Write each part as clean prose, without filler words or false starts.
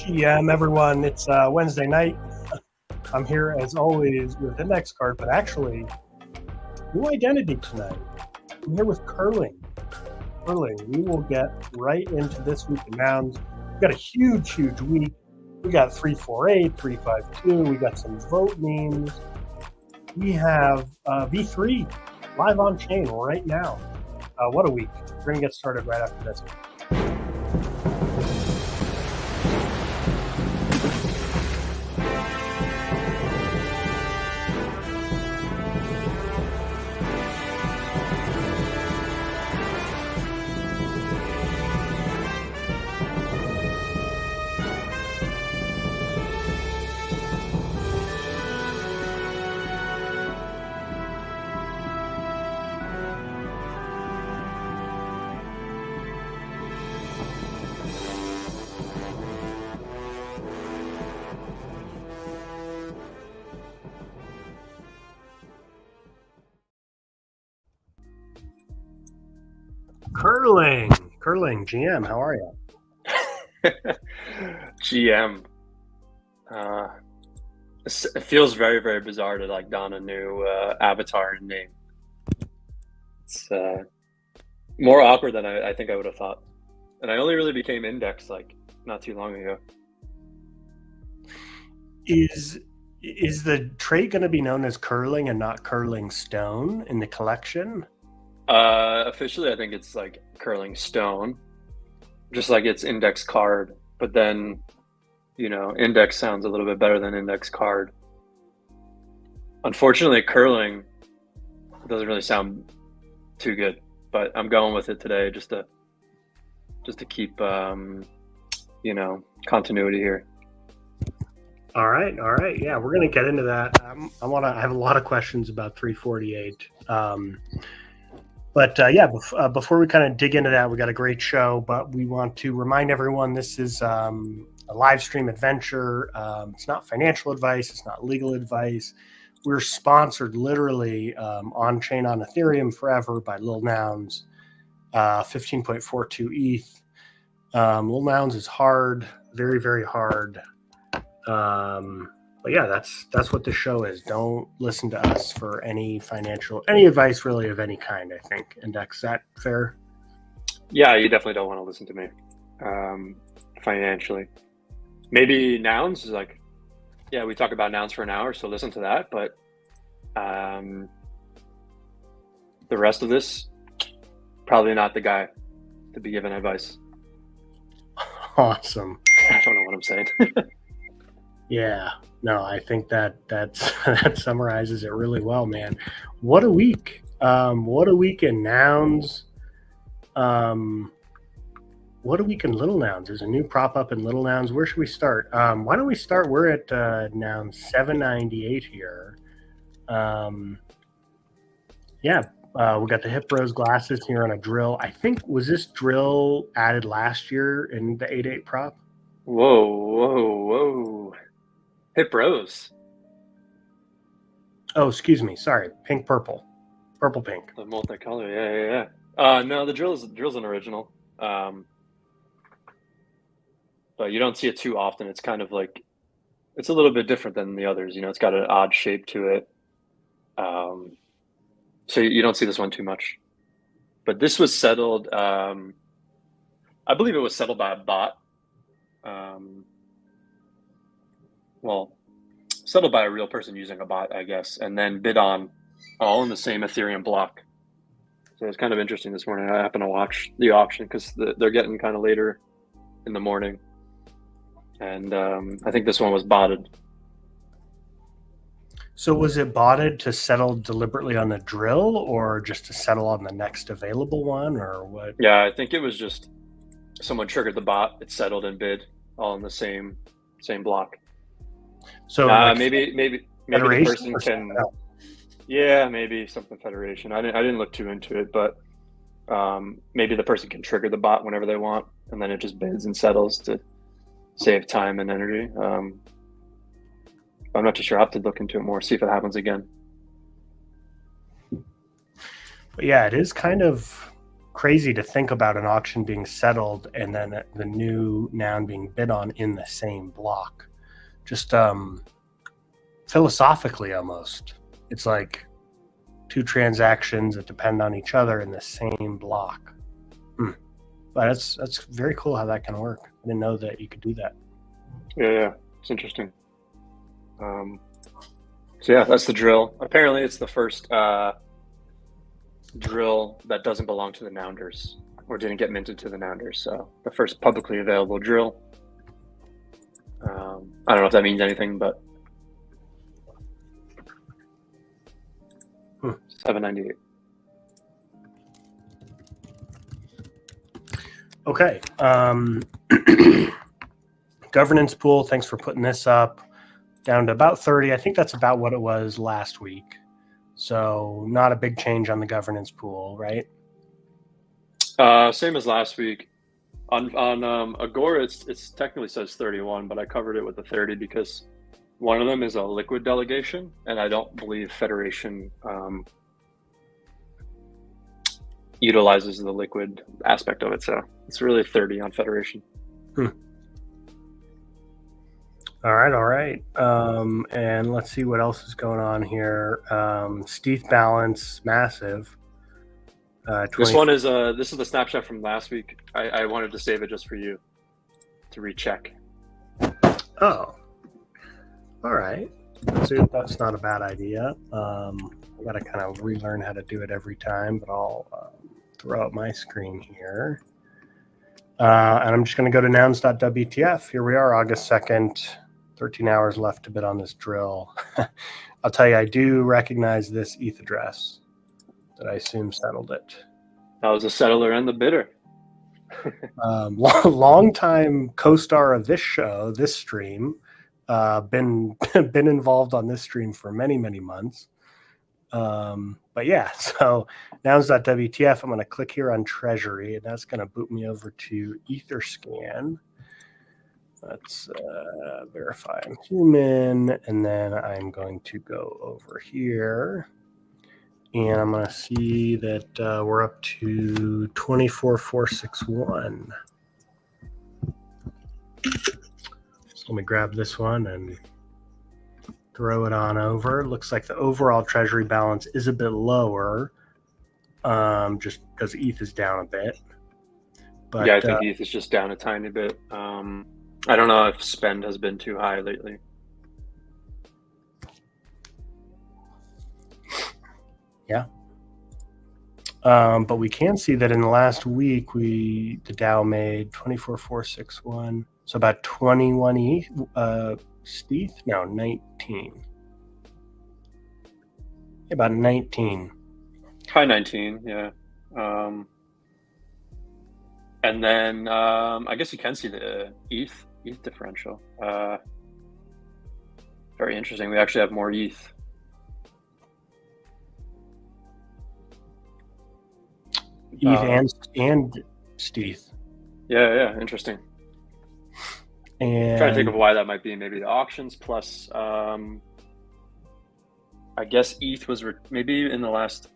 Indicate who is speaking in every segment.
Speaker 1: GM, everyone. It's Wednesday night. I'm here as always with the next card, but actually, new identity tonight. I'm here with curling. Curling. We will get right into this week of nouns. We've got a huge week. We got 348, 352. We got some vote memes. We have V3 live on chain right now. What a week. We're going to get started right after this. Curling, GM, how are you?
Speaker 2: GM. It feels very, very bizarre to like don a new avatar and name. It's more awkward than I think I would have thought. And I only really became Index like not too long ago.
Speaker 1: Is the trait going to be known as curling and not curling stone in the collection?
Speaker 2: Officially, I think it's like curling stone, just like it's index card. But then, index sounds a little bit better than index card. Unfortunately, curling doesn't really sound too good. But I'm going with it today just to keep continuity here.
Speaker 1: All right. Yeah, we're going to get into that. I have a lot of questions about 348. Before we kind of dig into that, we got a great show, but we want to remind everyone this is a live stream adventure. It's not financial advice. It's not legal advice. We're sponsored literally on chain on Ethereum forever by Lil Nouns, 15.42 ETH. Lil Nouns is hard, very, very hard. But yeah, that's what the show is. Don't listen to us for any advice really of any kind, I think. Index, is that fair?
Speaker 2: Yeah, you definitely don't want to listen to me financially. Maybe nouns is like, yeah, we talk about nouns for an hour, so listen to that. But the rest of this, probably not the guy to be giving advice.
Speaker 1: Awesome.
Speaker 2: I don't know what I'm saying.
Speaker 1: Yeah. No, I think that summarizes it really well, man. What a week. What a week in nouns. What a week in little nouns. There's a new prop up in little nouns. Where should we start? Why don't we start? We're at noun 798 here. We got the Hip Rose glasses here on a drill. I think, was this drill added last year in the 8.8 prop?
Speaker 2: Whoa. Hip Rose.
Speaker 1: Oh, excuse me. Sorry. Pink, purple. Purple, pink.
Speaker 2: The multicolor. Yeah. No, the drill's an original. But you don't see it too often. It's kind of like, it's a little bit different than the others. It's got an odd shape to it. So you don't see this one too much. But this was settled. I believe it was settled by a bot. Settled by a real person using a bot, I guess, and then bid on all in the same Ethereum block. So it's kind of interesting this morning. I happened to watch the auction because they're getting kind of later in the morning. And I think this one was botted.
Speaker 1: So was it botted to settle deliberately on the drill or just to settle on the next available one, or what?
Speaker 2: Yeah, I think it was just someone triggered the bot, it settled and bid all in the same block.
Speaker 1: So
Speaker 2: maybe the person can. Yeah, maybe something Federation. I didn't look too into it, but maybe the person can trigger the bot whenever they want, and then it just bids and settles to save time and energy. I'm not too sure. I have to look into it more, see if it happens again.
Speaker 1: But yeah, it is kind of crazy to think about an auction being settled and then the new noun being bid on in the same block. Just philosophically, almost, it's like two transactions that depend on each other in the same block. But that's very cool how that can work. I didn't know that you could do that.
Speaker 2: Yeah, it's interesting. So yeah, that's the drill. Apparently, it's the first drill that doesn't belong to the Nounders or didn't get minted to the Nounders. So the first publicly available drill. I don't know if that means anything, but 798.
Speaker 1: Okay. Governance pool. Thanks for putting this up. Down to about 30. I think that's about what it was last week. So not a big change on the governance pool, right?
Speaker 2: Same as last week. On Agora, it's technically says 31, but I covered it with the 30 because one of them is a liquid delegation, and I don't believe Federation utilizes the liquid aspect of it. So it's really 30 on Federation.
Speaker 1: All right. And let's see what else is going on here. Steth balance, massive.
Speaker 2: This one is this is the snapshot from last week. I wanted to save it just for you to recheck.
Speaker 1: Oh, all right. See, that's not a bad idea. I got to kind of relearn how to do it every time, but I'll throw up my screen here. And I'm just going to go to nouns.wtf. Here we are, August 2nd. 13 hours left to bid on this drill. I'll tell you, I do recognize this ETH address that I assume settled it.
Speaker 2: That was the settler and the bidder.
Speaker 1: Long-time co-star of this show, this stream, been involved on this stream for many, many months. But yeah, so nouns.wtf, I'm going to click here on Treasury, and that's going to boot me over to Etherscan. Let's verify I'm human, and then I'm going to go over here, and I'm going to see that we're up to 24,461. So let me grab this one and throw it on over. Looks like the overall treasury balance is a bit lower, just because ETH is down a bit. But
Speaker 2: yeah, I think ETH is just down a tiny bit. I don't know if spend has been too high lately.
Speaker 1: Yeah. But we can see that in the last week, the Dow made 24,461. So about 21 ETH. No, 19. About 19.
Speaker 2: High 19, yeah. And then I guess you can see the ETH differential. Very interesting. We actually have more ETH.
Speaker 1: ETH and Steth.
Speaker 2: Yeah, interesting.
Speaker 1: And
Speaker 2: I'm trying to think of why that might be. Maybe the auctions plus, I guess ETH was maybe in the last.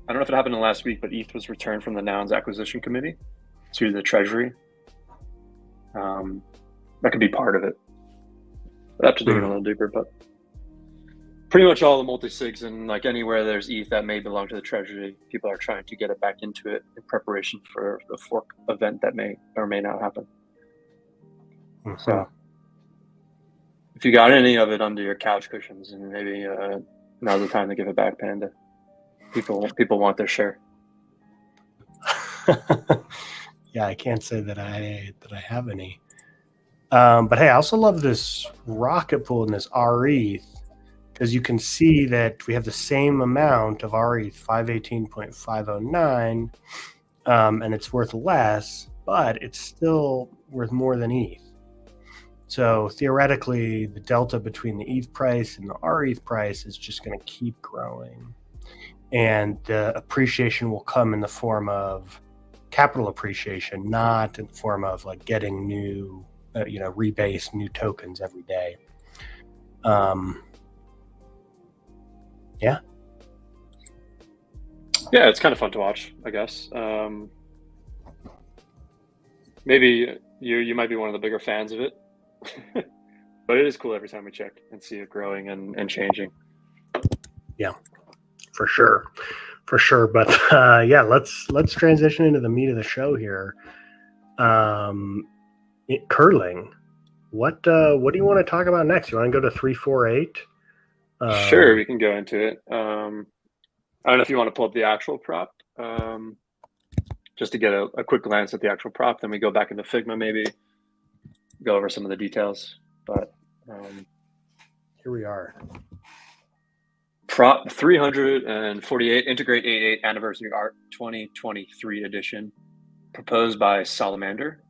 Speaker 2: I don't know if it happened in the last week, but ETH was returned from the Nouns Acquisition Committee to the Treasury. That could be part of it. I'd have to dig in a little deeper, but pretty much all the multi-sigs and like anywhere there's ETH that may belong to the Treasury, people are trying to get it back into it in preparation for the fork event that may or may not happen. So if you got any of it under your couch cushions, and maybe now's the time to give it back, Panda. People want their share.
Speaker 1: Yeah, I can't say that I have any. But hey, I also love this rocket pool and this RETH, because you can see that we have the same amount of RETH, 518.509, and it's worth less, but it's still worth more than ETH. So theoretically, the delta between the ETH price and the RETH price is just going to keep growing. And the appreciation will come in the form of capital appreciation, not in the form of like getting new, rebase new tokens every day.
Speaker 2: Yeah, it's kind of fun to watch, I guess. Maybe you might be one of the bigger fans of it, but it is cool every time we check and see it growing and changing.
Speaker 1: Yeah, for sure. But yeah, let's transition into the meat of the show here. Curling. What do you want to talk about next? You want to go to 348?
Speaker 2: Sure, we can go into it. I don't know if you want to pull up the actual prop, just to get a quick glance at the actual prop. Then we go back into Figma, maybe go over some of the details. But
Speaker 1: here we are.
Speaker 2: Prop 348, Integrate 88 Anniversary Art 2023 edition, proposed by Salamander.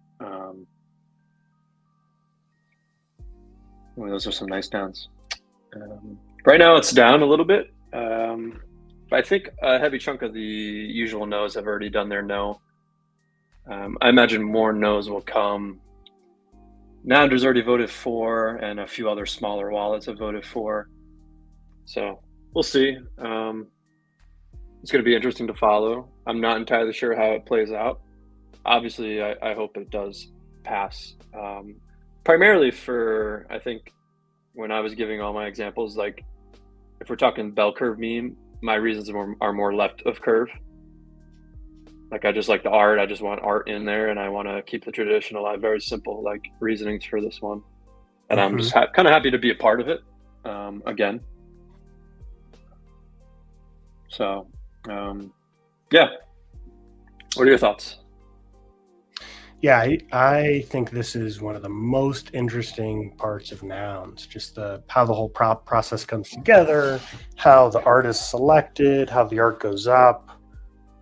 Speaker 2: Those are some nice downs. Right now it's down a little bit. But I think a heavy chunk of the usual no's have already done their no. I imagine more no's will come. Nounder's already voted for, and a few other smaller wallets have voted for. So we'll see. It's going to be interesting to follow. I'm not entirely sure how it plays out. Obviously, I hope it does pass. Primarily for, I think, when I was giving all my examples, like if we're talking bell curve meme, my reasons are more left of curve. Like I just like the art. I just want art in there, and I want to keep the tradition alive. Very simple, like reasonings for this one, and I'm just kind of happy to be a part of it again. So, yeah. What are your thoughts?
Speaker 1: Yeah, I think this is one of the most interesting parts of nouns, just how the whole prop process comes together, how the art is selected, how the art goes up,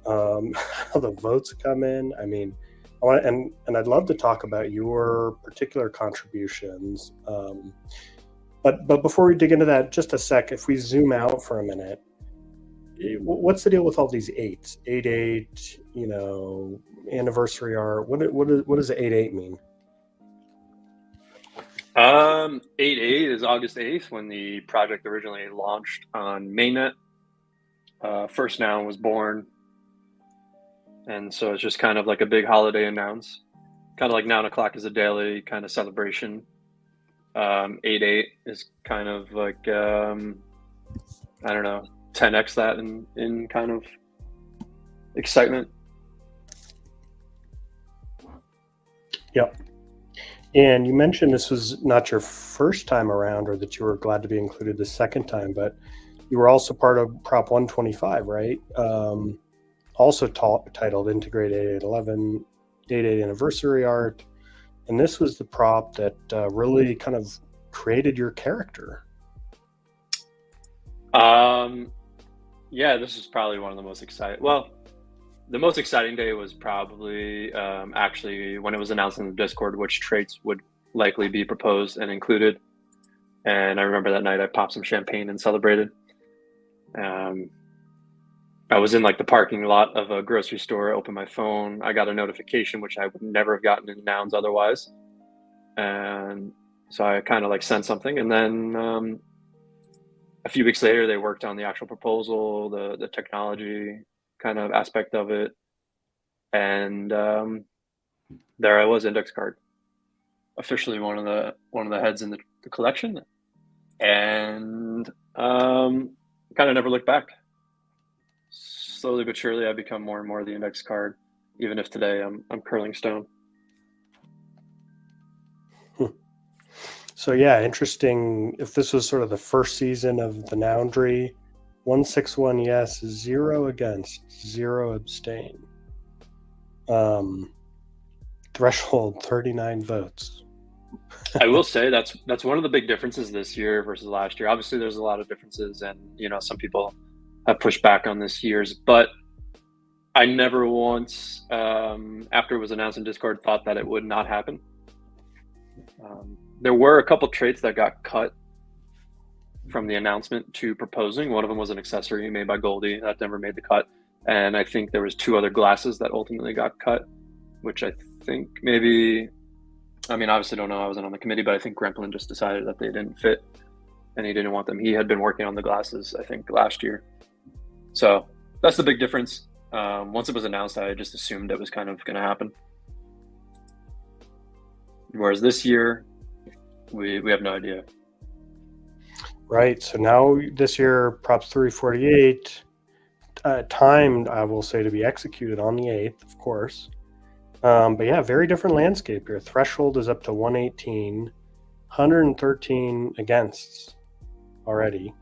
Speaker 1: how the votes come in. I mean, and I'd love to talk about your particular contributions. But before we dig into that, just a sec, if we zoom out for a minute, what's the deal with all these eights? 8-8, anniversary art. What does the 8-8 mean?
Speaker 2: 8-8 is August 8th when the project originally launched on mainnet. First noun was born, and so it's just kind of like a big holiday in nouns, kind of like Noun O'Clock is a daily kind of celebration. 8-8 is kind of like I don't know, 10x that in kind of excitement.
Speaker 1: Yep. And you mentioned this was not your first time around, or that you were glad to be included the second time, but you were also part of Prop 125, right? Also titled Integrate 8811, 88 Anniversary Art. And this was the prop that really kind of created your character.
Speaker 2: Yeah, this is probably one of the most exciting. Well, the most exciting day was probably actually when it was announced in the Discord which traits would likely be proposed and included. And I remember that night I popped some champagne and celebrated. I was in like the parking lot of a grocery store, opened my phone. I got a notification, which I would never have gotten in nouns otherwise. And so I kind of like sent something. And then a few weeks later, they worked on the actual proposal, the technology kind of aspect of it. And there I was, index card, officially one of the heads in the collection. And kind of never looked back. Slowly but surely, I become more and more the index card, even if today I'm curling stone.
Speaker 1: So yeah, interesting. If this was sort of the first season of the Noundry, 161 yes, 0 against, 0 abstain. Threshold 39 votes.
Speaker 2: I will say that's one of the big differences this year versus last year. Obviously, there's a lot of differences, and some people have pushed back on this year's, but I never once, after it was announced in Discord, thought that it would not happen. There were a couple traits that got cut from the announcement to proposing. One of them was an accessory made by Goldie that never made the cut, and I think there was 2 other glasses that ultimately got cut, which I think maybe, I mean, obviously don't know, I wasn't on the committee, but I think Gremplin just decided that they didn't fit and he didn't want them. He had been working on the glasses, I think, last year. So that's the big difference. Once it was announced, I just assumed it was kind of going to happen. Whereas this year, we have no idea.
Speaker 1: Right. So now this year, Props 348, timed, I will say, to be executed on the 8th, of course. But yeah, very different landscape here. Threshold is up to 118, 113 against already.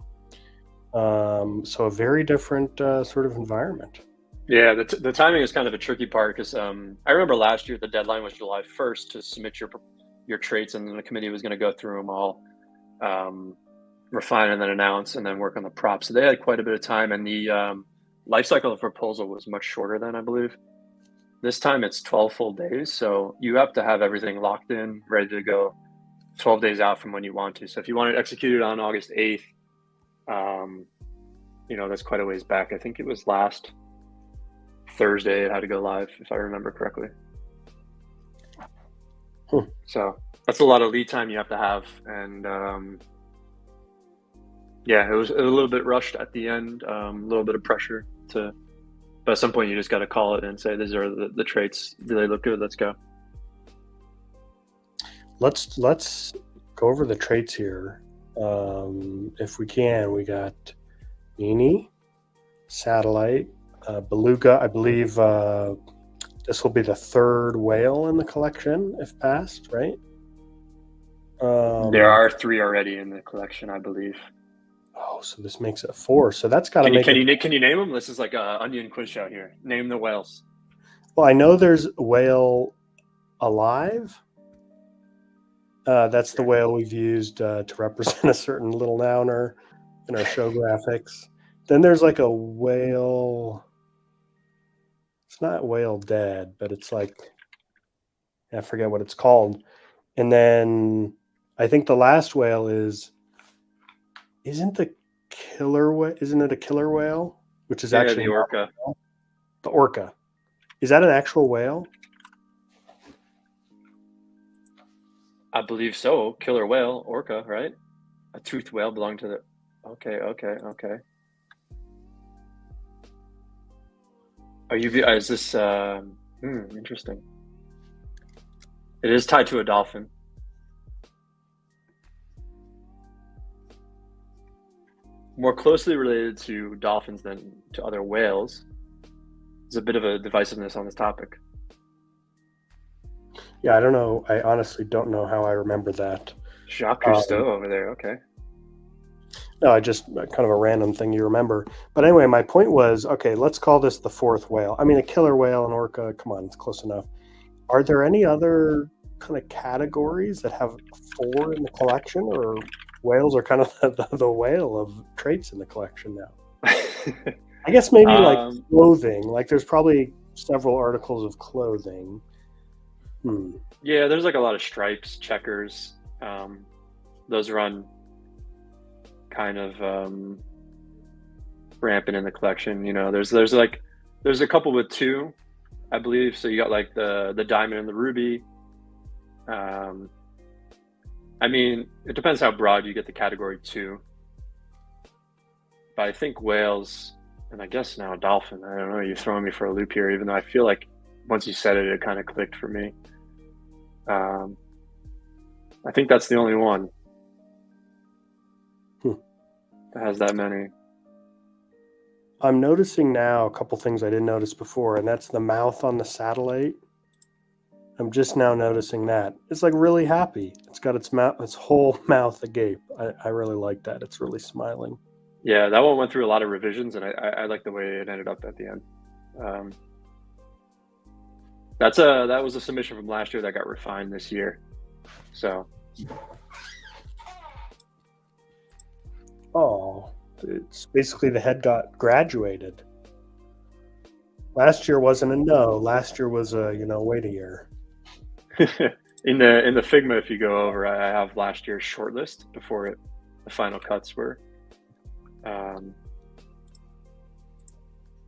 Speaker 1: So a very different sort of environment.
Speaker 2: Yeah, the timing is kind of a tricky part because I remember last year the deadline was July 1st to submit your traits, and then the committee was going to go through them all, refine and then announce, and then work on the props. So they had quite a bit of time, and the life cycle of proposal was much shorter than I believe. This time it's 12 full days, so you have to have everything locked in, ready to go 12 days out from when you want to. So if you want it executed on August 8th, that's quite a ways back. I think it was last Thursday it had to go live, if I remember correctly. So that's a lot of lead time you have to have. And it was a little bit rushed at the end, a little bit of pressure but at some point you just got to call it and say, these are the traits. Do they look good? Let's go.
Speaker 1: Let's go over the traits here. If we can, we got Nini, Satellite, Beluga. I believe this will be the third whale in the collection if passed, right?
Speaker 2: There are 3 already in the collection, I believe.
Speaker 1: Oh, so this makes it 4. So that's got to make it.
Speaker 2: Can you name them? This is like a onion quiz show here. Name the whales.
Speaker 1: Well, I know there's whale alive. That's the whale we've used to represent a certain little nouner in our show graphics. Then there's like a whale. It's not whale dead, but it's like, I forget what it's called. And then I think the last whale isn't it a killer whale? Which is actually
Speaker 2: the orca.
Speaker 1: The orca. Is that an actual whale?
Speaker 2: I believe so. Killer whale, orca, right? A toothed whale belonging to the. Okay. Is this interesting? It is tied to a dolphin. More closely related to dolphins than to other whales. There's a bit of a divisiveness on this topic.
Speaker 1: Yeah, I don't know. I honestly don't know how I remember that.
Speaker 2: Jacques Cousteau over there. Okay.
Speaker 1: No, I just kind of a random thing you remember. But anyway, my point was, okay, let's call this the 4th whale. I mean, a killer whale, an orca, come on, it's close enough. Are there any other kind of categories that have 4 in the collection, or whales are kind of the whale of traits in the collection now? I guess maybe like clothing. Like there's probably several articles of clothing.
Speaker 2: Yeah, there's like a lot of stripes, checkers. Those run kind of rampant in the collection. There's a couple with 2, I believe. So you got like the diamond and the ruby. I mean, it depends how broad you get the category 2. But I think whales, and I guess now dolphin. I don't know. You're throwing me for a loop here, even though I feel like once you said it, it kind of clicked for me. I think that's the only one that has that many.
Speaker 1: I'm noticing now a couple things I didn't notice before, and that's the mouth on the satellite. I'm just now noticing that. It's like really happy. It's got its whole mouth agape. I really like that. It's really smiling.
Speaker 2: Yeah, that one went through a lot of revisions, and I like the way it ended up at the end. That was a submission from last year that got refined this year. So.
Speaker 1: Oh, it's basically the head got graduated. Last year wasn't a no. Last year was a wait a year.
Speaker 2: in the Figma, if you go over, I have last year's shortlist before the final cuts were.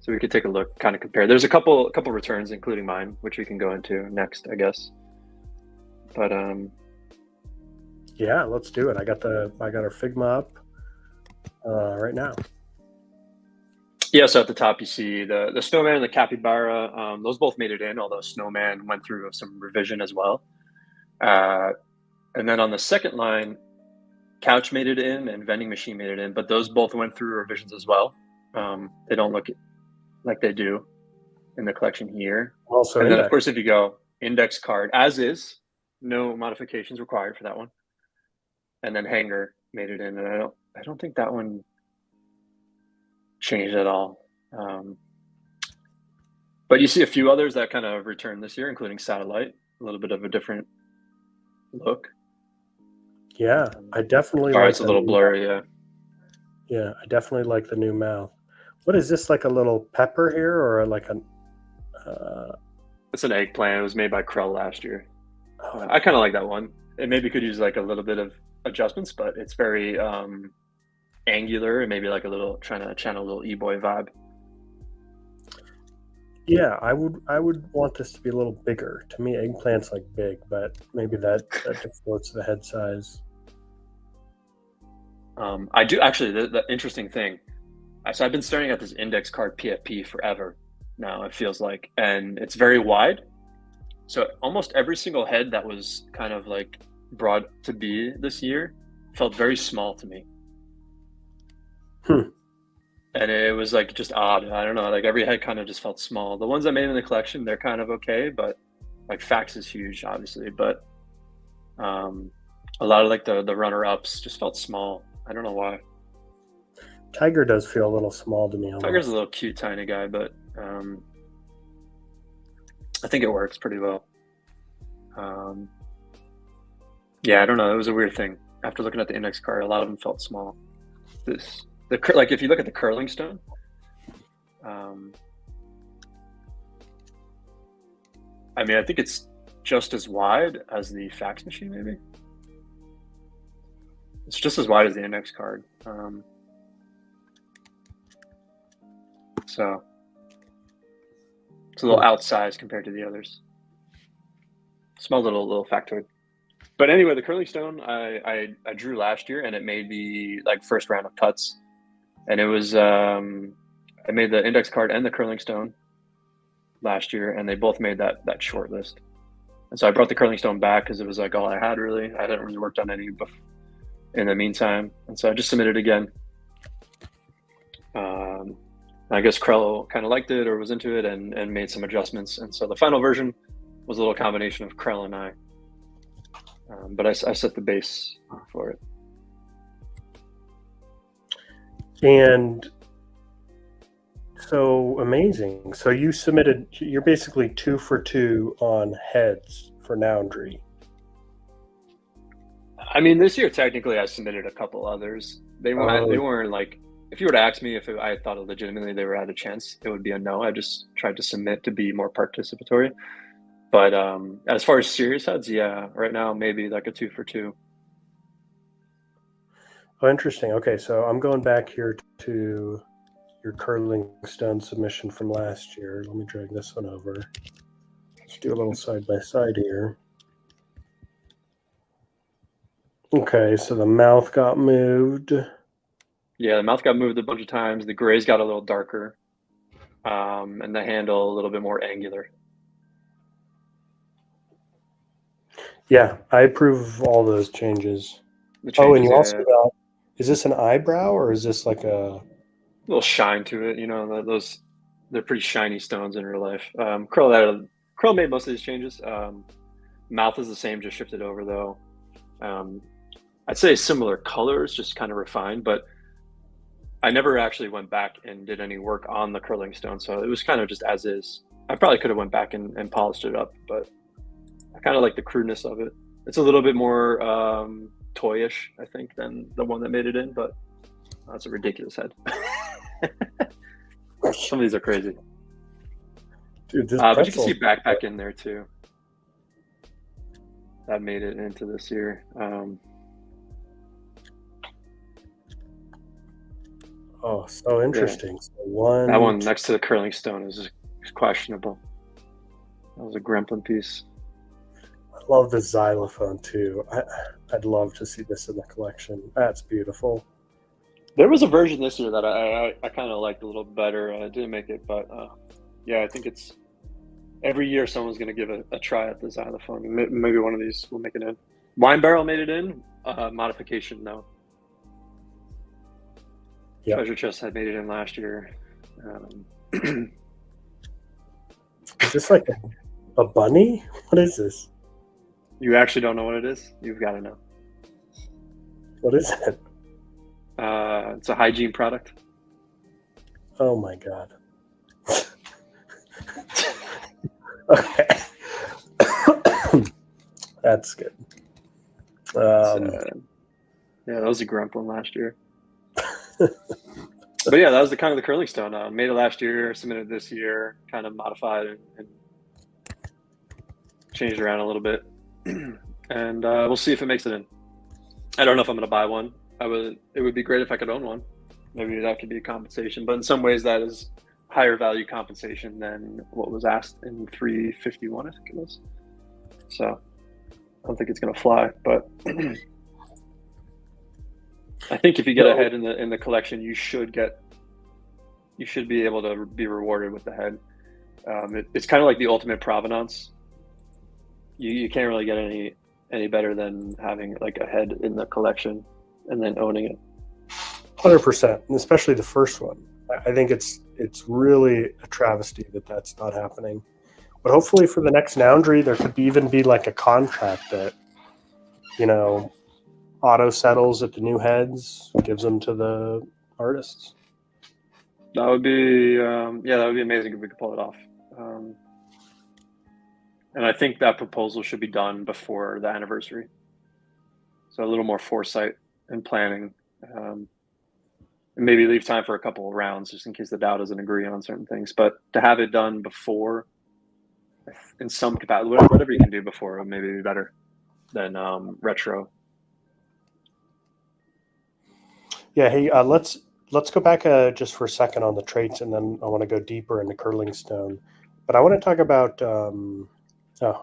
Speaker 2: So we could take a look, kind of compare. There's a couple returns, including mine, which we can go into next, I guess. But
Speaker 1: yeah, let's do it. I got our Figma up right now.
Speaker 2: Yeah, so at the top you see the snowman and the capybara. Those both made it in, although snowman went through some revision as well. Uh, and then on the second line, couch made it in and vending machine made it in, but those both went through revisions as well. They don't look like they do in the collection here.
Speaker 1: Also,
Speaker 2: and then, of
Speaker 1: index.
Speaker 2: course, if you go index card, as is, no modifications required for that one. And then hanger made it in, and I don't think that one changed at all. But you see a few others that kind of returned this year, including satellite, a little bit of a different look.
Speaker 1: Yeah, I definitely
Speaker 2: Sorry,
Speaker 1: like
Speaker 2: it's a little blurry. Yeah,
Speaker 1: Yeah, I definitely like the new mouth. What is this, like a little pepper here, or like a?
Speaker 2: it's an eggplant. It was made by Krell last year.
Speaker 1: Oh,
Speaker 2: I kind of like that one. It maybe could use like a little bit of adjustments, but it's very angular and maybe like a little trying to channel a little e-boy vibe.
Speaker 1: yeah, I would want this to be a little bigger. To me, eggplant's like big, but maybe that distorts the head size.
Speaker 2: I do actually. The interesting thing. So I've been staring at this index card PFP forever now. It feels like, and it's very wide. So almost every single head that was kind of like brought to be this year felt very small to me. And it was like just odd. I don't know. Like every head kind of just felt small. The ones I made in the collection, they're kind of okay, but like Fax is huge, obviously. But a lot of like the runner ups just felt small. I don't know why.
Speaker 1: Tiger does feel a little small to me. Almost.
Speaker 2: Tiger's a little cute, tiny guy, but I think it works pretty well. Yeah, I don't know. It was a weird thing. After looking at the index card, a lot of them felt small. Like if you look at the curling stone, I mean, I think it's just as wide as the fax machine, maybe. It's just as wide as the index card. So it's a little outsized compared to the others. Small little factoid. But anyway, the curling stone I drew last year, and it made the like first round of cuts. And it was I made the index card and the curling stone last year, and they both made that short list. And so I brought the curling stone back because it was like all I had really. I hadn't really worked on any in the meantime, and so I just submitted again. I guess Krell kind of liked it or was into it and made some adjustments, and so the final version was a little combination of Krell and I. But I set the base for it.
Speaker 1: And so amazing. So you're basically 2 for 2 on heads for Noundry.
Speaker 2: I mean, this year technically I submitted a couple others. They weren't like, if you were to ask me if I thought legitimately they were at a chance, it would be a no. I just tried to submit to be more participatory. But as far as serious heads, yeah, right now maybe like a 2 for 2.
Speaker 1: Oh, interesting. Okay, so I'm going back here to your curling stone submission from last year. Let me drag this one over. Let's do a little side by side here. Okay, so the mouth got moved.
Speaker 2: Yeah, the mouth got moved a bunch of times. The grays got a little darker, and the handle a little bit more angular.
Speaker 1: Yeah, I approve of all those changes. And you also got, is this an eyebrow or is this like a
Speaker 2: little shine to it? You know, they're pretty shiny stones in real life. Krell made most of these changes. Mouth is the same, just shifted over though. I'd say similar colors, just kind of refined, but I never actually went back and did any work on the curling stone, so it was kind of just as is. I probably could have went back and polished it up, but I kind of like the crudeness of it. It's a little bit more toyish, I think, than the one that made it in, but that's a ridiculous head. Some of these are crazy.
Speaker 1: Dude,
Speaker 2: but you can see backpack in there too. That made it into this year.
Speaker 1: Oh, so interesting.
Speaker 2: Yeah.
Speaker 1: So
Speaker 2: that one next to the curling stone is questionable. That was a Gremlin piece.
Speaker 1: I love the xylophone too. I'd love to see this in the collection. That's beautiful.
Speaker 2: There was a version this year that I kind of liked a little better. I didn't make it, but yeah, I think it's every year someone's going to give a try at the xylophone. Maybe one of these will make it in. Wine Barrel made it in. Modification, no.
Speaker 1: Yep.
Speaker 2: Treasure Chest had made it in last year.
Speaker 1: Is this like a bunny? What is this?
Speaker 2: You actually don't know what it is? You've got to know.
Speaker 1: What is it?
Speaker 2: It's a hygiene product.
Speaker 1: Oh my god. Okay. That's good.
Speaker 2: Yeah, that was a grump one last year. But yeah, that was the kind of the curling stone. Made it last year, submitted this year, kind of modified and changed around a little bit, and we'll see if it makes it in. I don't know if I'm going to buy one. It would be great if I could own one. Maybe that could be a compensation, but in some ways that is higher value compensation than what was asked in 351, I think it was. So I don't think it's going to fly, but I think if you get ahead in the collection, you should be able to be rewarded with the head. It's kind of like the ultimate provenance. You can't really get any better than having like a head in the collection and then owning it.
Speaker 1: 100%, and especially the first one. I think it's really a travesty that that's not happening. But hopefully for the next Noundry, there could even be like a contract that, auto settles at the new heads, gives them to the artists.
Speaker 2: That would be, that would be amazing if we could pull it off. And I think that proposal should be done before the anniversary. So a little more foresight and planning. And maybe leave time for a couple of rounds just in case the DAO doesn't agree on certain things. But to have it done before, in some capacity, whatever you can do before, maybe be better than retro.
Speaker 1: Yeah, hey, let's go back just for a second on the traits, and then I want to go deeper into curling stone. But I want to talk about.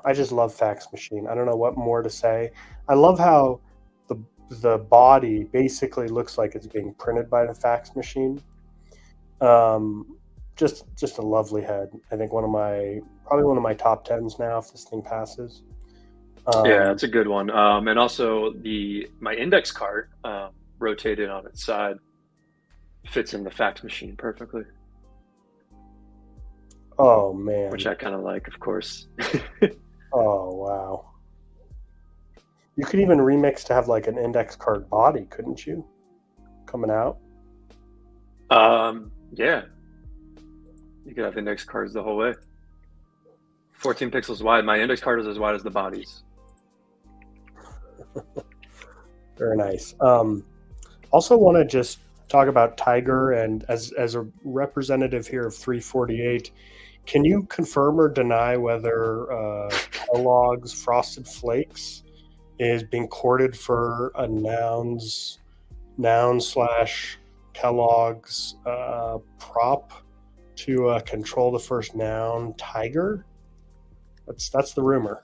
Speaker 1: I just love Fax Machine. I don't know what more to say. I love how the body basically looks like it's being printed by the Fax Machine. Just a lovely head. I think probably one of my top 10s now if this thing passes.
Speaker 2: Yeah, it's a good one. And also my index card rotated on its side fits in the Fax Machine perfectly.
Speaker 1: Oh man,
Speaker 2: which I kind of like, of course.
Speaker 1: Oh wow. You could even remix to have like an index card body, couldn't you? Coming out.
Speaker 2: Yeah. You could have index cards the whole way. 14 pixels wide. My index card is as wide as the bodies.
Speaker 1: Very nice. Also want to just talk about Tiger, and as a representative here of 348, can you confirm or deny whether Kellogg's Frosted Flakes is being courted for a noun/Kellogg's prop to control the first noun, Tiger? That's the rumor.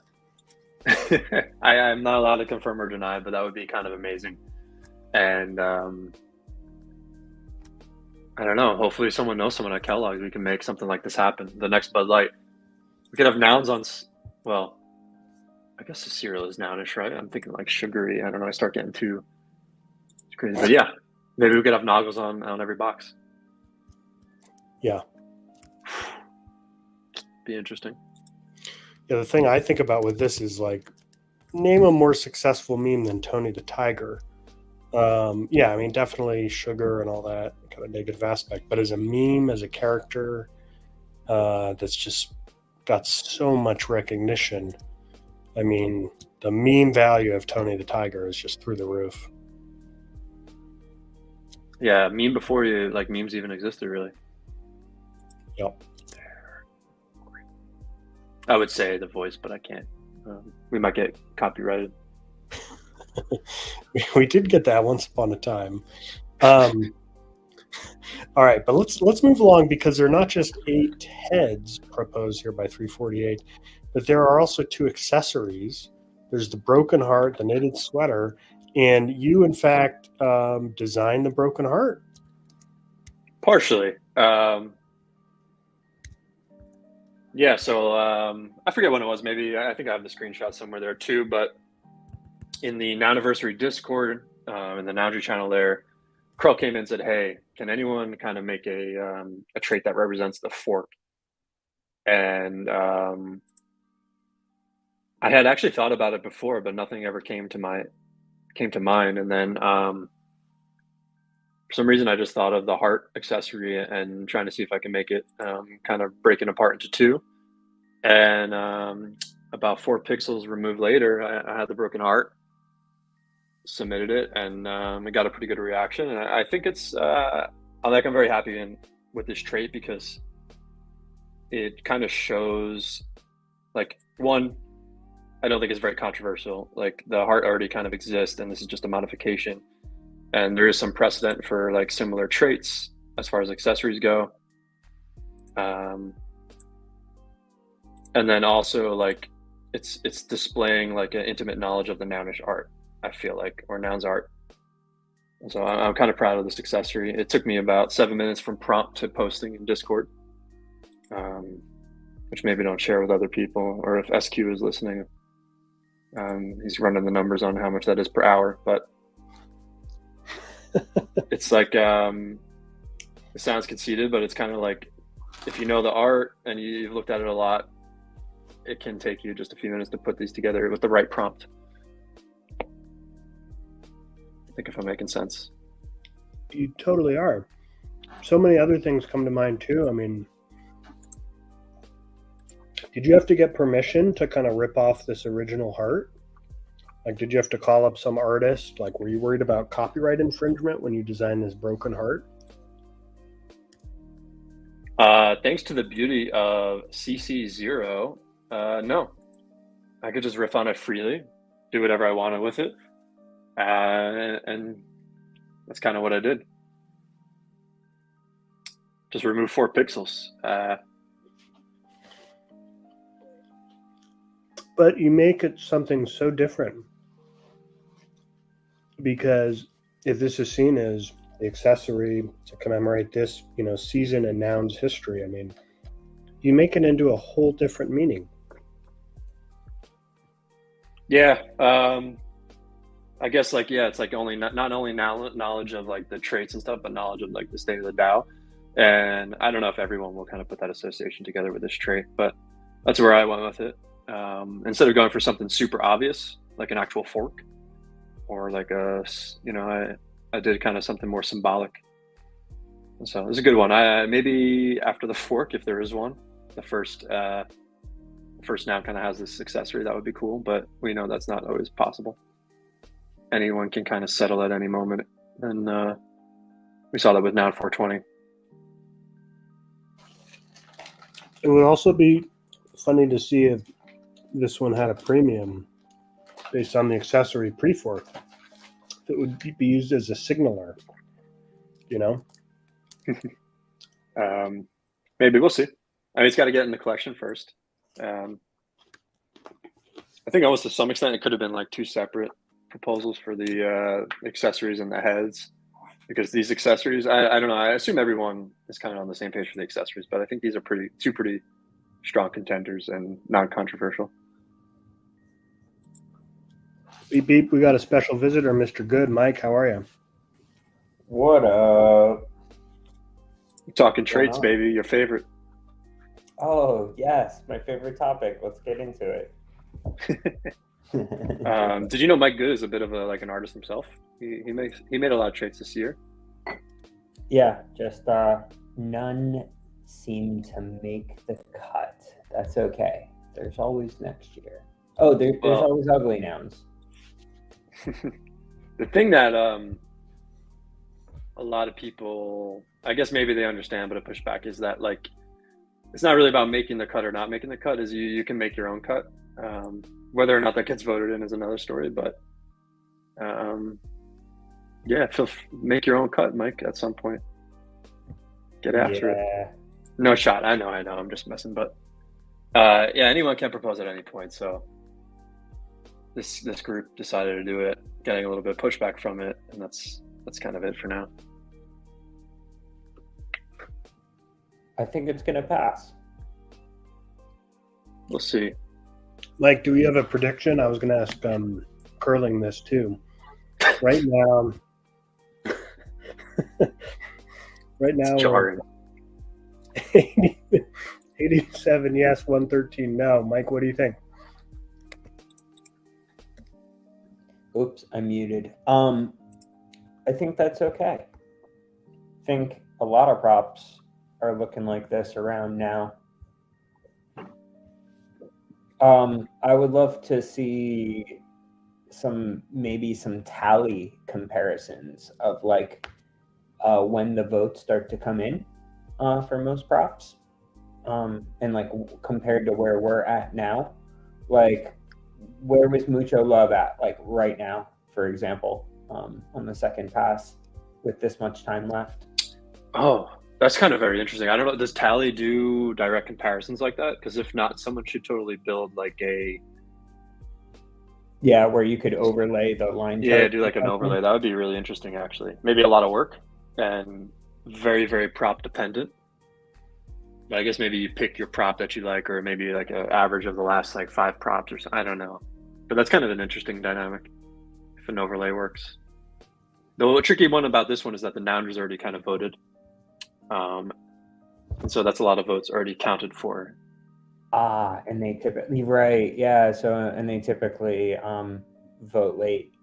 Speaker 2: I'm not allowed to confirm or deny, but that would be kind of amazing. And I don't know. Hopefully someone knows someone at Kellogg's. We can make something like this happen. The next Bud Light. We could have nouns on, well, I guess the cereal is nounish, right? I'm thinking like sugary. I don't know. I start getting too crazy. But yeah, maybe we could have noggles on every box.
Speaker 1: Yeah.
Speaker 2: Be interesting.
Speaker 1: Yeah, the thing I think about with this is like, name a more successful meme than Tony the Tiger. Yeah, I mean, definitely sugar and all that kind of negative aspect, but as a meme, as a character, that's just got so much recognition. I mean, the meme value of Tony the Tiger is just through the roof.
Speaker 2: Yeah, meme before memes even existed, really.
Speaker 1: Yep.
Speaker 2: I would say the voice, but I can't. We might get copyrighted.
Speaker 1: We did get that once upon a time. All right, but let's move along, because there are not just 8 heads proposed here by 348, but there are also 2 accessories. There's the broken heart, the knitted sweater, And you, in fact, designed the Broken Heart.
Speaker 2: Partially. Yeah, so I forget when it was. Maybe I think I have the screenshot somewhere there too. But in the nouniversary Discord, in the Noundry channel there, Krell came in and said, "Hey, can anyone kind of make a trait that represents the fork?" And I had actually thought about it before, but nothing ever came to mind. And then for some reason, I just thought of the heart accessory and trying to see if I can make it kind of breaking apart into two. And about 4 pixels removed later, I had the broken heart, submitted it, and it got a pretty good reaction. And I think it's I'm very happy with this trait because it kind of shows, like, one, I don't think it's very controversial. Like, the heart already kind of exists, and this is just a modification. And there is some precedent for like similar traits as far as accessories go. And then also, like, it's displaying like an intimate knowledge of the nounish art, I feel like, or nouns art. And so I'm kind of proud of this accessory. It took me about 7 minutes from prompt to posting in Discord, which maybe don't share with other people, or if SQ is listening, he's running the numbers on how much that is per hour. But it's like, it sounds conceited, but it's kind of like, if you know the art and you've looked at it a lot, it can take you just a few minutes to put these together with the right prompt. I think if I'm making sense.
Speaker 1: You totally are. So many other things come to mind too. I mean, did you have to get permission to kind of rip off this original heart? Like, did you have to call up some artist? Like, were you worried about copyright infringement when you designed this broken heart?
Speaker 2: Thanks to the beauty of CC0, no. I could just riff on it freely, do whatever I wanted with it, and that's kind of what I did. Just remove 4 pixels.
Speaker 1: But you make it something so different, because if this is seen as the accessory to commemorate this, season in nouns history, I mean, you make it into a whole different meaning.
Speaker 2: Yeah, I guess, like, yeah, it's like only not only knowledge of like the traits and stuff, but knowledge of like the state of the DAO. And I don't know if everyone will kind of put that association together with this trait, but that's where I went with it. Instead of going for something super obvious, like an actual fork, or like I did kind of something more symbolic. So it was a good one. Maybe after the fork, if there is one, the first noun kind of has this accessory, that would be cool, but we know that's not always possible. Anyone can kind of settle at any moment, and we saw that with noun 420.
Speaker 1: It would also be funny to see if this one had a premium based on the accessory pre-fork. It would be used as a signaler,
Speaker 2: Maybe, we'll see. I mean, it's got to get in the collection first. I think almost to some extent it could have been like 2 separate proposals for the accessories and the heads, because these accessories, I don't know, I assume everyone is kind of on the same page for the accessories, but I think these are two pretty strong contenders and non-controversial.
Speaker 1: Beep beep, we got a special visitor, Mr. Good. Mike, how are you?
Speaker 3: What up?
Speaker 2: Talking traits, baby, your favorite.
Speaker 3: Oh, yes, my favorite topic. Let's get into it.
Speaker 2: Did you know Mike Good is a bit of an artist himself? He made a lot of traits this year.
Speaker 3: Yeah, just none seem to make the cut. That's okay. There's always next year. Oh, there's always ugly nouns.
Speaker 2: The thing that a lot of people, I guess maybe they understand, but a pushback is that, like, it's not really about making the cut or not making the cut. Is you can make your own cut. Whether or not that gets voted in is another story. But yeah, make your own cut, Mike. At some point, get after it. No shot. I know. I'm just messing. But yeah, anyone can propose at any point. So this group decided to do it, getting a little bit of pushback from it, and that's kind of it for now.
Speaker 3: I think it's going to pass.
Speaker 2: We'll see.
Speaker 1: Mike, do we have a prediction? I was going to ask Curling this too. Right now,
Speaker 2: It's jarring.
Speaker 1: 87 yes, 113 no. Mike, what do you think?
Speaker 3: Oops, I muted. I think that's okay. I think a lot of props are looking like this around now. I would love to see maybe some tally comparisons of like when the votes start to come in for most props, and like compared to where we're at now, like where was Mucho Love at like right now, for example, on the second pass with this much time left?
Speaker 2: Oh, that's kind of very interesting. I don't know. Does Tally do direct comparisons like that? Because if not, someone should totally build like a
Speaker 3: where you could overlay the line.
Speaker 2: do like an overlay. That would be really interesting, actually. Maybe a lot of work and very, very prop dependent. But I guess maybe you pick your prop that you like, or maybe like an average of the last like 5 props or something. I don't know. But that's kind of an interesting dynamic if an overlay works. The tricky one about this one is that the Nounders already kind of voted. And so that's a lot of votes already counted for.
Speaker 3: And they typically, right, yeah. So, and they typically vote late.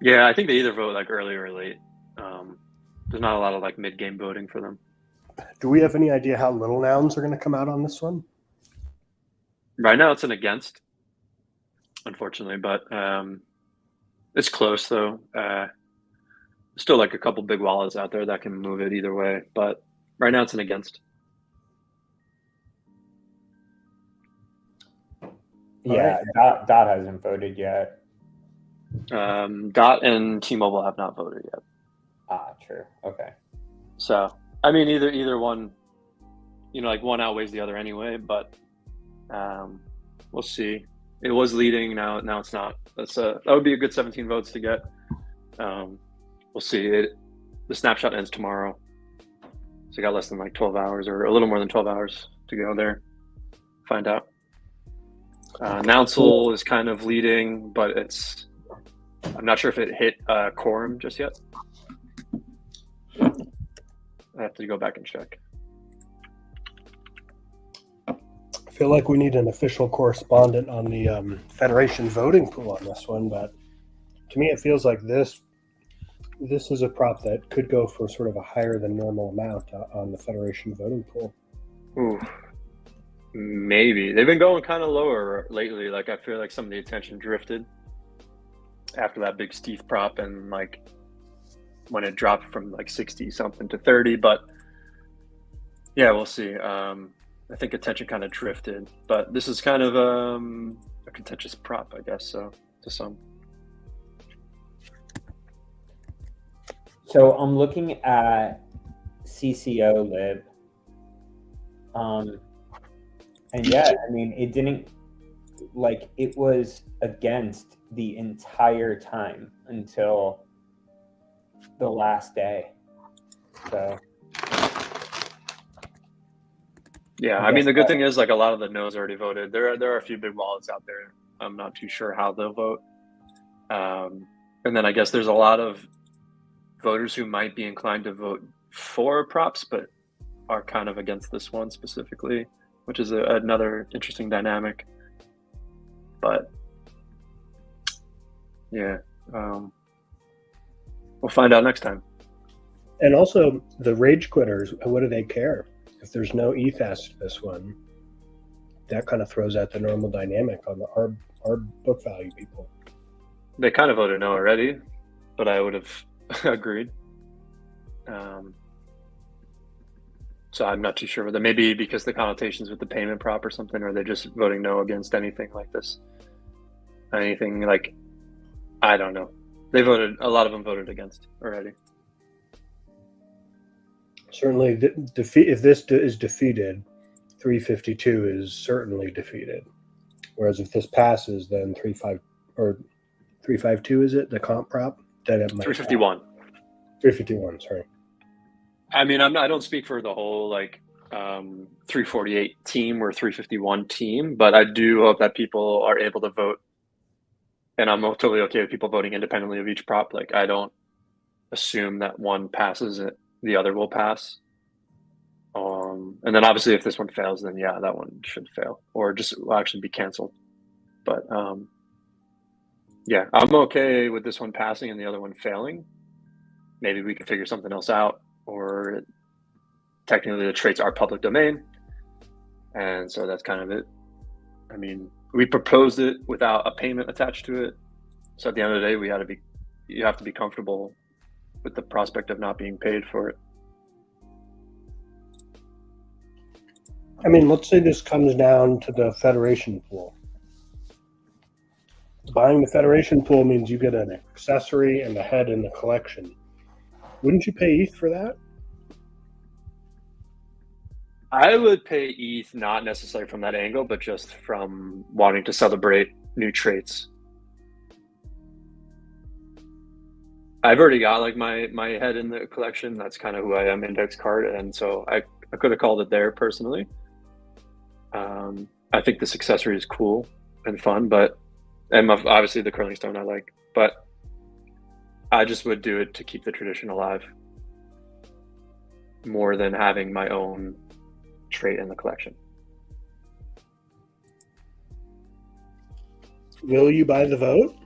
Speaker 2: Yeah, I think they either vote like early or late. There's not a lot of like mid-game voting for them.
Speaker 1: Do we have any idea how little nouns are going to come out on this one?
Speaker 2: Right now it's an against, unfortunately, but it's close though. Still like a couple big wallets out there that can move it either way, but right now it's an against.
Speaker 3: Yeah, right. Dot hasn't voted yet.
Speaker 2: Dot and T-Mobile have not voted yet.
Speaker 3: True. Okay.
Speaker 2: So I mean, either one, like one outweighs the other anyway. But we'll see. It was leading, now it's not. That would be a good 17 votes to get. We'll see. The snapshot ends tomorrow, so you got less than like 12 hours, or a little more than 12 hours to go there. Find out. Nouncil is kind of leading, but I'm not sure if it hit quorum just yet. I have to go back and check.
Speaker 1: I feel like we need an official correspondent on the Federation voting pool on this one, but to me it feels like this is a prop that could go for sort of a higher than normal amount on the Federation voting pool.
Speaker 2: Ooh, maybe. They've been going kind of lower lately. Like I feel like some of the attention drifted after that big Steve prop, and like when it dropped from like 60 something to 30, but yeah, we'll see. I think attention kind of drifted, but this is kind of a contentious prop, I guess, so to some.
Speaker 3: So I'm looking at CCO lib. And yeah, I mean, it didn't, like, it was against the entire time until the last day. So
Speaker 2: yeah, I mean, the good thing is like a lot of the no's already voted. There are a few big wallets out there. I'm not too sure how they'll vote. And then I guess there's a lot of voters who might be inclined to vote for props, but are kind of against this one specifically, which is another interesting dynamic. But yeah, we'll find out next time.
Speaker 1: And also the rage quitters, what do they care? If there's no EFAS to this one, that kind of throws out the normal dynamic on our book value people.
Speaker 2: They kind of voted no already, but I would have agreed. So I'm not too sure whether maybe because the connotations with the payment prop or something, or they're just voting no against anything like this. Anything like, I don't know. A lot of them voted against already.
Speaker 1: Certainly, if this is defeated, 352 is certainly defeated. Whereas if this passes, then 3-5 or 352 is it the comp prop? Then it might
Speaker 2: 351.
Speaker 1: 351. Sorry.
Speaker 2: I mean, I don't speak for the whole like 348 team or 351 team, but I do hope that people are able to vote, and I'm totally okay with people voting independently of each prop. Like, I don't assume that one passes it, the other will pass. And then obviously if this one fails, then yeah, that one should fail or just will actually be canceled. But yeah, I'm okay with this one passing and the other one failing. Maybe we can figure something else out, or technically the traits are public domain. And so that's kind of it. I mean, we proposed it without a payment attached to it. So at the end of the day, you have to be comfortable with the prospect of not being paid for it.
Speaker 1: I mean, let's say this comes down to the Federation pool. Buying the Federation pool means you get an accessory and a head in the collection. Wouldn't you pay ETH for that?
Speaker 2: I would pay ETH not necessarily from that angle, but just from wanting to celebrate new traits. I've already got like my head in the collection. That's kind of who I am, index card, and so I could have called it there personally. I think this accessory is cool and fun, and obviously the curling stone I like, but I just would do it to keep the tradition alive more than having my own trait in the collection.
Speaker 1: Will you buy the vote?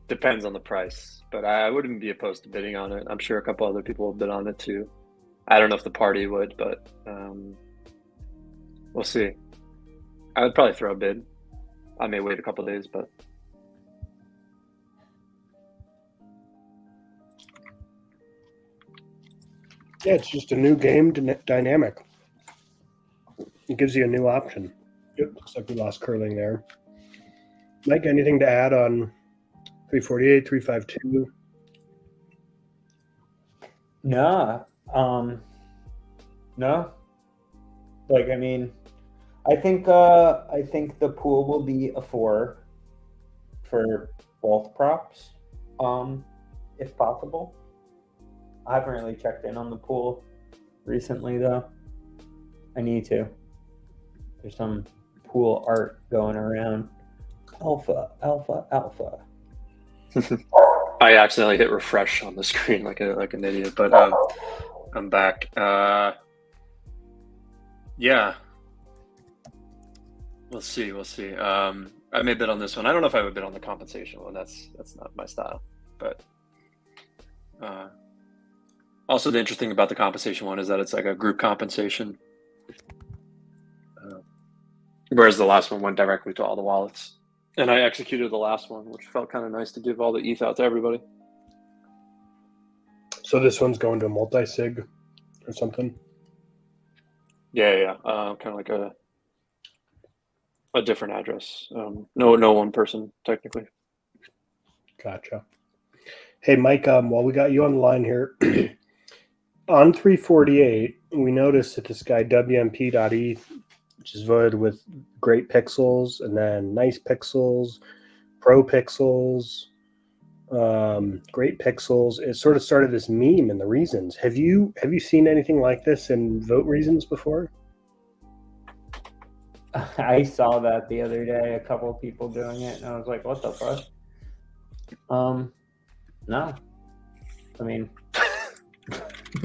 Speaker 2: Depends on the price, but I wouldn't be opposed to bidding on it. I'm sure a couple other people will bid on it too. I don't know if the party would, but we'll see. I would probably throw a bid. I may wait a couple days, but
Speaker 1: yeah, it's just a new game dynamic. It gives you a new option. It looks like we lost curling there. Mike, anything to add on 348, 352?
Speaker 3: No. No. Like, I mean, I think the pool will be a 4 for both props, if possible. I haven't really checked in on the pool recently, though. I need to. There's some pool art going around. Alpha.
Speaker 2: I accidentally hit refresh on the screen like an idiot, but I'm back. Yeah, we'll see. I may bid on this one. I don't know if I would bid on the compensation one. That's not my style. But also the interesting about the compensation one is that it's like a group compensation, whereas the last one went directly to all the wallets. And I executed the last one, which felt kind of nice to give all the ETH out to everybody.
Speaker 1: So this one's going to a multi-sig or something?
Speaker 2: Yeah. Kind of like a different address. No one person technically.
Speaker 1: Gotcha. Hey, Mike, while we got you on the line here, on 348, we noticed that this guy WMP.ETH, which is voted with great pixels and then nice pixels, pro pixels, great pixels. It sort of started this meme in the reasons. Have you seen anything like this in vote reasons before?
Speaker 3: I saw that the other day, a couple of people doing it, and I was like, what the fuck? No. I mean,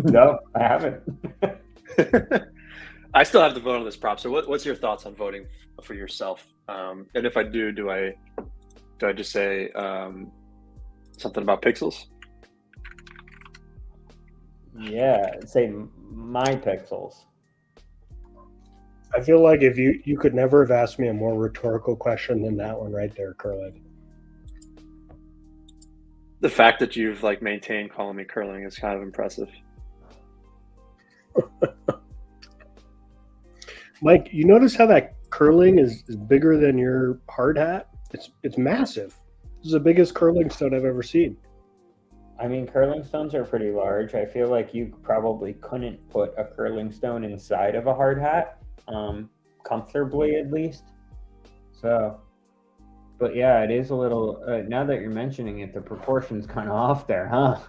Speaker 3: no, I haven't.
Speaker 2: I still have to vote on this prop. So what's your thoughts on voting for yourself? And if I do I just say something about pixels?
Speaker 3: Yeah, say my pixels.
Speaker 1: I feel like if you could never have asked me a more rhetorical question than that one right there, Curling.
Speaker 2: The fact that you've like maintained calling me curling is kind of impressive.
Speaker 1: Mike, you notice how that curling is bigger than your hard hat? It's massive. This is the biggest curling stone I've ever seen.
Speaker 3: I mean, curling stones are pretty large. I feel like you probably couldn't put a curling stone inside of a hard hat, comfortably at least. So, but yeah, it is a little. Now that you're mentioning it, the proportions kind of off there, huh?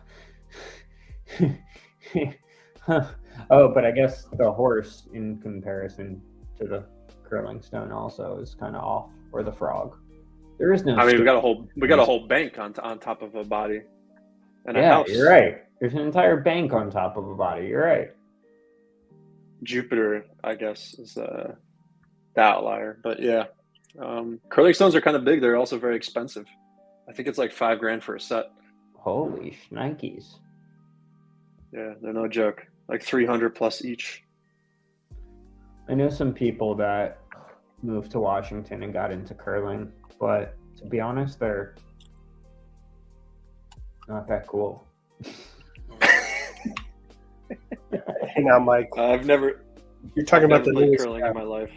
Speaker 3: Huh. Oh, but I guess the horse, in comparison to the curling stone, also is kind of off, or the frog. There is no.
Speaker 2: I mean, we got a
Speaker 3: scale.
Speaker 2: whole bank on top of a body and a
Speaker 3: Yeah, you're
Speaker 2: house.
Speaker 3: right. There's an entire bank on top of a body. You're right.
Speaker 2: Jupiter, I guess, is the outlier. But yeah, curling stones are kind of big. They're also very expensive. I think it's like $5,000 for a set.
Speaker 3: Holy shnikes.
Speaker 2: Yeah, they're no joke. Like 300 plus each.
Speaker 3: I know some people that moved to Washington and got into curling, but to be honest, they're not that cool.
Speaker 1: Hey, now, Mike,
Speaker 2: I've never
Speaker 1: you're talking about the
Speaker 2: played
Speaker 1: newest
Speaker 2: curling
Speaker 1: guy.
Speaker 2: in my life.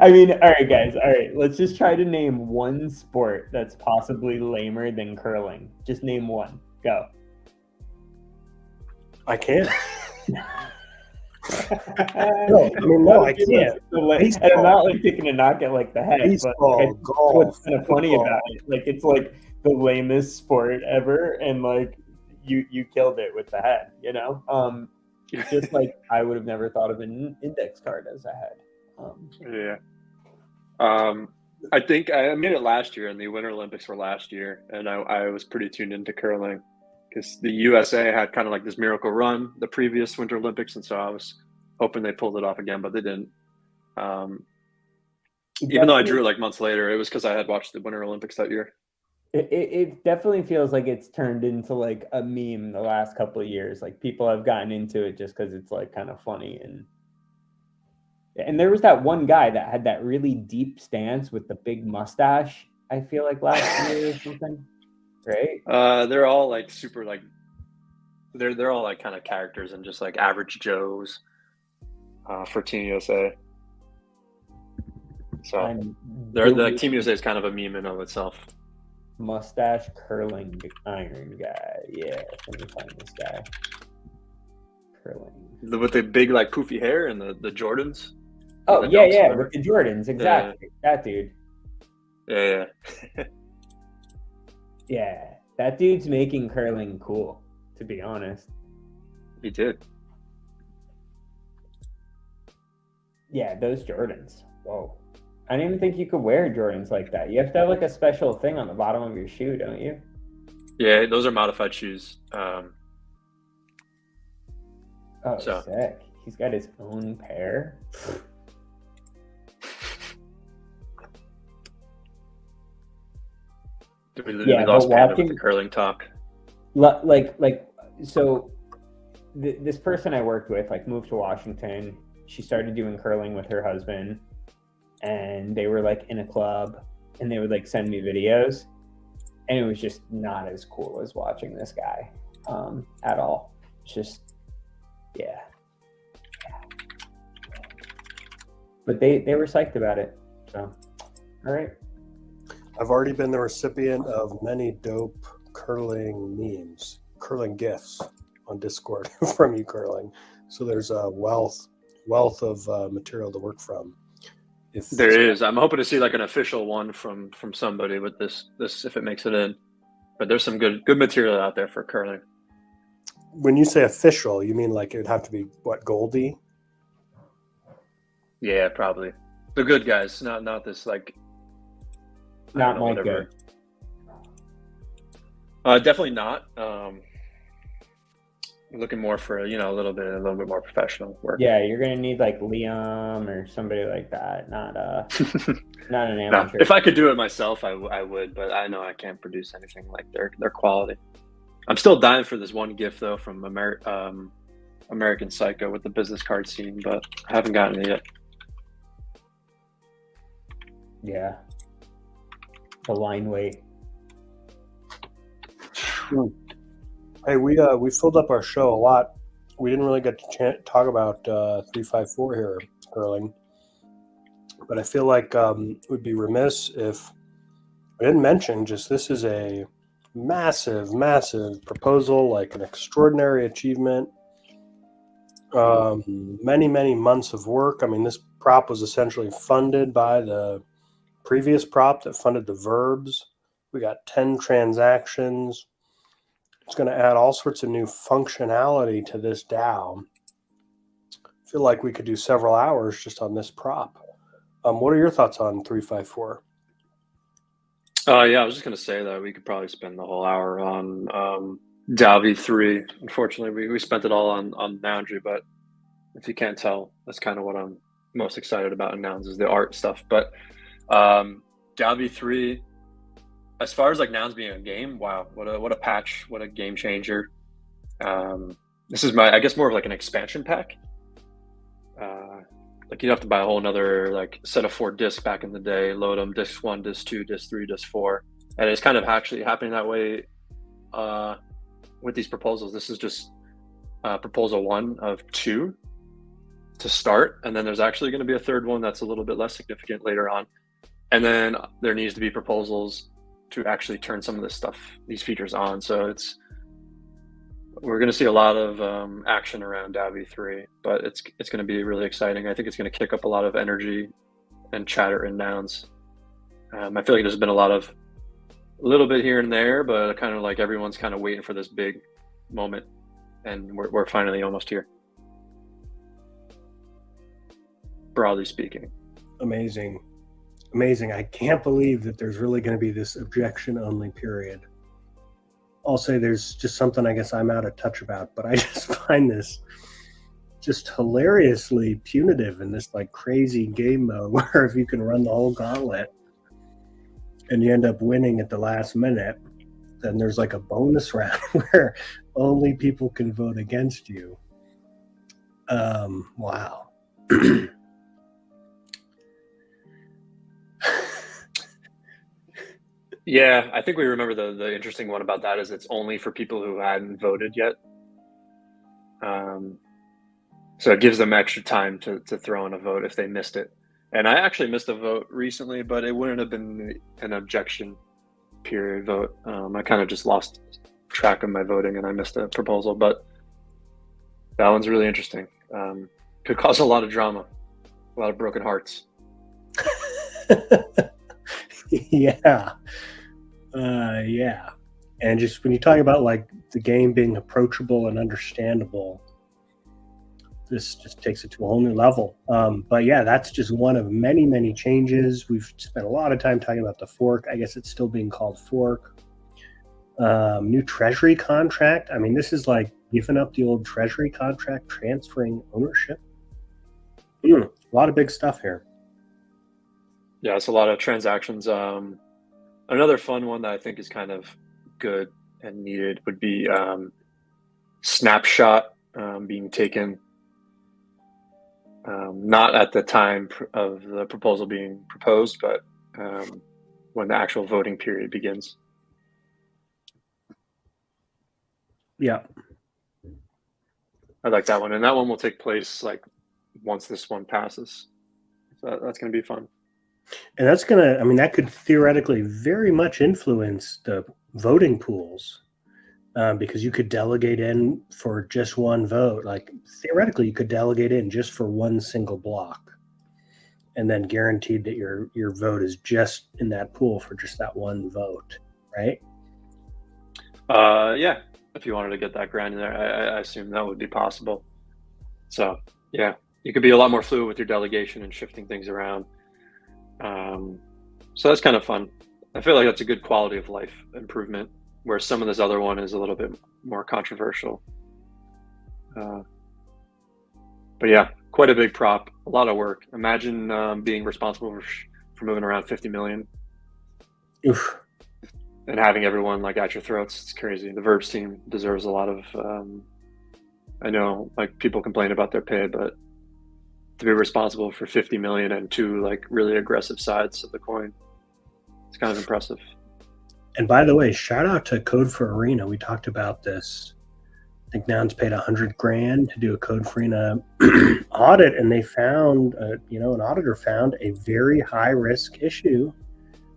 Speaker 3: I mean, all right, guys. All right, let's just try to name one sport that's possibly lamer than curling. Just name one. Go.
Speaker 1: I can't.
Speaker 3: No,
Speaker 1: I can't.
Speaker 3: And I'm not like taking a knock at like the head,
Speaker 1: Baseball,
Speaker 3: but like,
Speaker 1: golf,
Speaker 3: what's kind of funny
Speaker 1: football.
Speaker 3: about it, like it's like the lamest sport ever, and like you killed it with the head, you know. Just like I would have never thought of an index card as a head.
Speaker 2: Yeah. I think I made it last year, and the Winter Olympics were last year, and I was pretty tuned into curling because the USA had kind of like this miracle run the previous Winter Olympics, and so I was hoping they pulled it off again, but they didn't. Even though I drew like months later, it was because I had watched the Winter Olympics that year.
Speaker 3: It definitely feels like it's turned into like a meme the last couple of years. Like people have gotten into it just because it's like kind of funny, and there was that one guy that had that really deep stance with the big mustache. I feel like last year or something, right?
Speaker 2: They're all like super like they're all like kind of characters and just like average Joes for Team USA. So they're like Team USA is kind of a meme in of itself.
Speaker 3: Mustache curling iron guy. Yeah, let me find this guy. Curling.
Speaker 2: With the big like poofy hair and the Jordans.
Speaker 3: Oh yeah, with the Jordans, exactly.
Speaker 2: Yeah.
Speaker 3: That dude.
Speaker 2: Yeah.
Speaker 3: Yeah, that dude's making curling cool, to be honest.
Speaker 2: He did.
Speaker 3: Yeah, those Jordans. Whoa. I didn't even think you could wear Jordans like that. You have to have like a special thing on the bottom of your shoe, don't you?
Speaker 2: Yeah, those are modified shoes.
Speaker 3: Sick. He's got his own pair.
Speaker 2: We lost Panda with the curling talk.
Speaker 3: So this person I worked with like moved to Washington. She started doing curling with her husband, and they were like in a club, and they would like send me videos, and it was just not as cool as watching this guy at all. Just yeah. But they were psyched about it. So all right.
Speaker 1: I've already been the recipient of many dope curling memes, curling gifs on Discord from you curling. So there's a wealth of material to work from.
Speaker 2: There is. I'm hoping to see like an official one from somebody with this if it makes it in. But there's some good material out there for curling.
Speaker 1: When you say official, you mean like it would have to be what, Goldie?
Speaker 2: Yeah, probably. The good guys, not this like.
Speaker 3: Not my good.
Speaker 2: Definitely not. Looking more for a little bit more professional work.
Speaker 3: Yeah, you're gonna need like Liam or somebody like that, not not an amateur.
Speaker 2: No, if I could do it myself, I would, but I know I can't produce anything like their quality. I'm still dying for this one gift though from American Psycho with the business card scene, but I haven't gotten it yet.
Speaker 3: Yeah. The line weight.
Speaker 1: Hey, we filled up our show a lot. We didn't really get to talk about 354 here, curling. But I feel like it would be remiss if I didn't mention just this is a massive proposal, like an extraordinary achievement. Many months of work. I mean, this prop was essentially funded by the previous prop that funded the verbs. We got 10 transactions. It's going to add all sorts of new functionality to this DAO. I feel like we could do several hours just on this prop. What are your thoughts on 354?
Speaker 2: Yeah, I was just going to say that we could probably spend the whole hour on DAO v3. Unfortunately, we spent it all on Foundry, but if you can't tell, that's kind of what I'm most excited about in Nouns is the art stuff. But DAO v3, as far as like Nouns being a game, wow, what a patch, what a game changer. This is I guess more of like an expansion pack. Like you'd have to buy a whole nother like set of 4 discs back in the day, load them, disc 1, disc 2, disc 3, disc 4. And it's kind of actually happening that way with these proposals. This is just proposal 1 of 2 to start. And then there's actually going to be a third one that's a little bit less significant later on. And then there needs to be proposals to actually turn some of this stuff, these features on. So we're going to see a lot of action around DAO v3, but it's going to be really exciting. I think it's going to kick up a lot of energy and chatter in Nouns. I feel like there's been a little bit here and there, but kind of like everyone's kind of waiting for this big moment, and we're finally almost here. Broadly speaking.
Speaker 1: Amazing. I can't believe that there's really going to be this objection-only period. I'll say there's just something I guess I'm out of touch about, but I just find this just hilariously punitive in this like crazy game mode where if you can run the whole gauntlet and you end up winning at the last minute, then there's like a bonus round where only people can vote against you. Wow.
Speaker 2: Yeah, I think we remember the interesting one about that is it's only for people who hadn't voted yet. So it gives them extra time to throw in a vote if they missed it. And I actually missed a vote recently, but it wouldn't have been an objection period vote. I kind of just lost track of my voting and I missed a proposal, but that one's really interesting. Could cause a lot of drama, a lot of broken hearts.
Speaker 1: Yeah. And just when you talk about like the game being approachable and understandable, this just takes it to a whole new level. But yeah, that's just one of many changes. We've spent a lot of time talking about the fork. I guess it's still being called fork. New treasury contract. I mean, this is like giving up the old treasury contract, transferring ownership. A lot of big stuff here.
Speaker 2: Yeah, it's a lot of transactions. Another fun one that I think is kind of good and needed would be snapshot being taken, not at the time of the proposal being proposed, but when the actual voting period begins.
Speaker 1: Yeah.
Speaker 2: I like that one. And that one will take place like once this one passes. So that's going to be fun.
Speaker 1: And that's going to, I mean, that could theoretically very much influence the voting pools because you could delegate in for just one vote. Like theoretically, you could delegate in just for one single block and then guaranteed that your vote is just in that pool for just that one vote, right?
Speaker 2: Yeah, if you wanted to get that granular, I assume that would be possible. So yeah, you could be a lot more fluid with your delegation and shifting things around. So that's kind of fun. I feel like that's a good quality of life improvement, where some of this other one is a little bit more controversial. But yeah, quite a big prop, a lot of work. Imagine being responsible for moving around 50 million.
Speaker 1: Oof.
Speaker 2: And having everyone like at your throats. It's crazy. The Verbs team deserves a lot of, I know like people complain about their pay, but to be responsible for 50 million and 2 like really aggressive sides of the coin, it's kind of impressive.
Speaker 1: And by the way, shout out to Code for Arena. We talked about this. I think Nouns paid $100,000 to do a Code for Arena audit, and they found, an auditor found a very high risk issue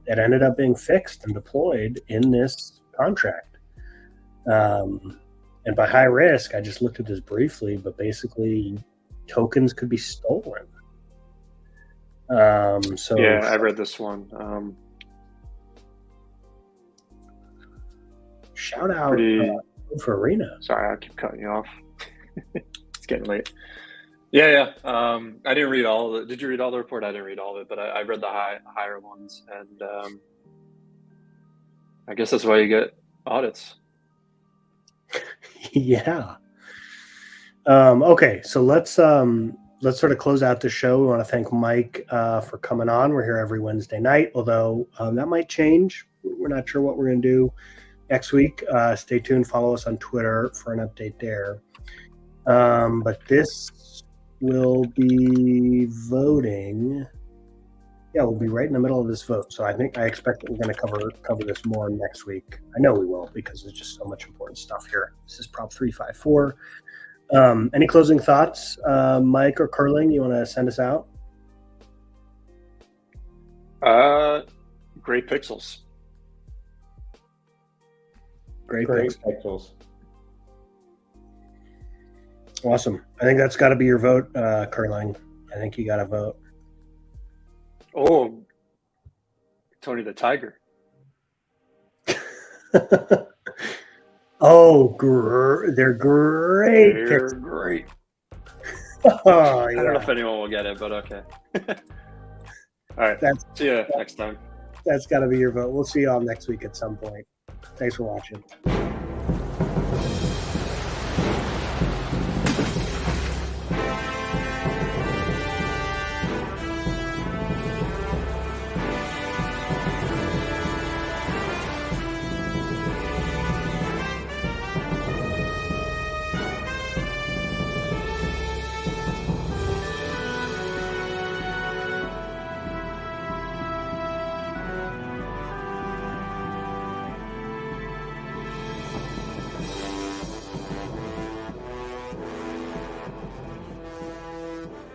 Speaker 1: that ended up being fixed and deployed in this contract. And by high risk, I just looked at this briefly, but basically tokens could be stolen. So
Speaker 2: yeah, I read this one.
Speaker 1: Shout out for Arena.
Speaker 2: Sorry, I keep cutting you off. It's getting late. Yeah. I didn't read all of it. Did you read all the report? I didn't read all of it, but I read the higher ones, and I guess that's why you get audits.
Speaker 1: Yeah. Okay, so let's sort of close out the show. We want to thank Mike for coming on. We're here every Wednesday night, although that might change. We're not sure what we're going to do next week. Stay tuned. Follow us on Twitter for an update there. But this will be voting. Yeah, we'll be right in the middle of this vote. So I expect that we're going to cover this more next week. I know we will, because there's just so much important stuff here. This is Prop 354. Any closing thoughts, Mike or Curling? You want to send us out?
Speaker 2: Great pixels.
Speaker 1: Great
Speaker 3: pixels.
Speaker 1: Awesome. I think that's got to be your vote, Curling. I think you got to vote.
Speaker 2: Oh, Tony the Tiger.
Speaker 1: Oh, they're great.
Speaker 2: They're great.
Speaker 1: Oh, yeah.
Speaker 2: I don't know if anyone will get it, but okay. All right. See you next time.
Speaker 1: That's got to be your vote. We'll see you all next week at some point. Thanks for watching.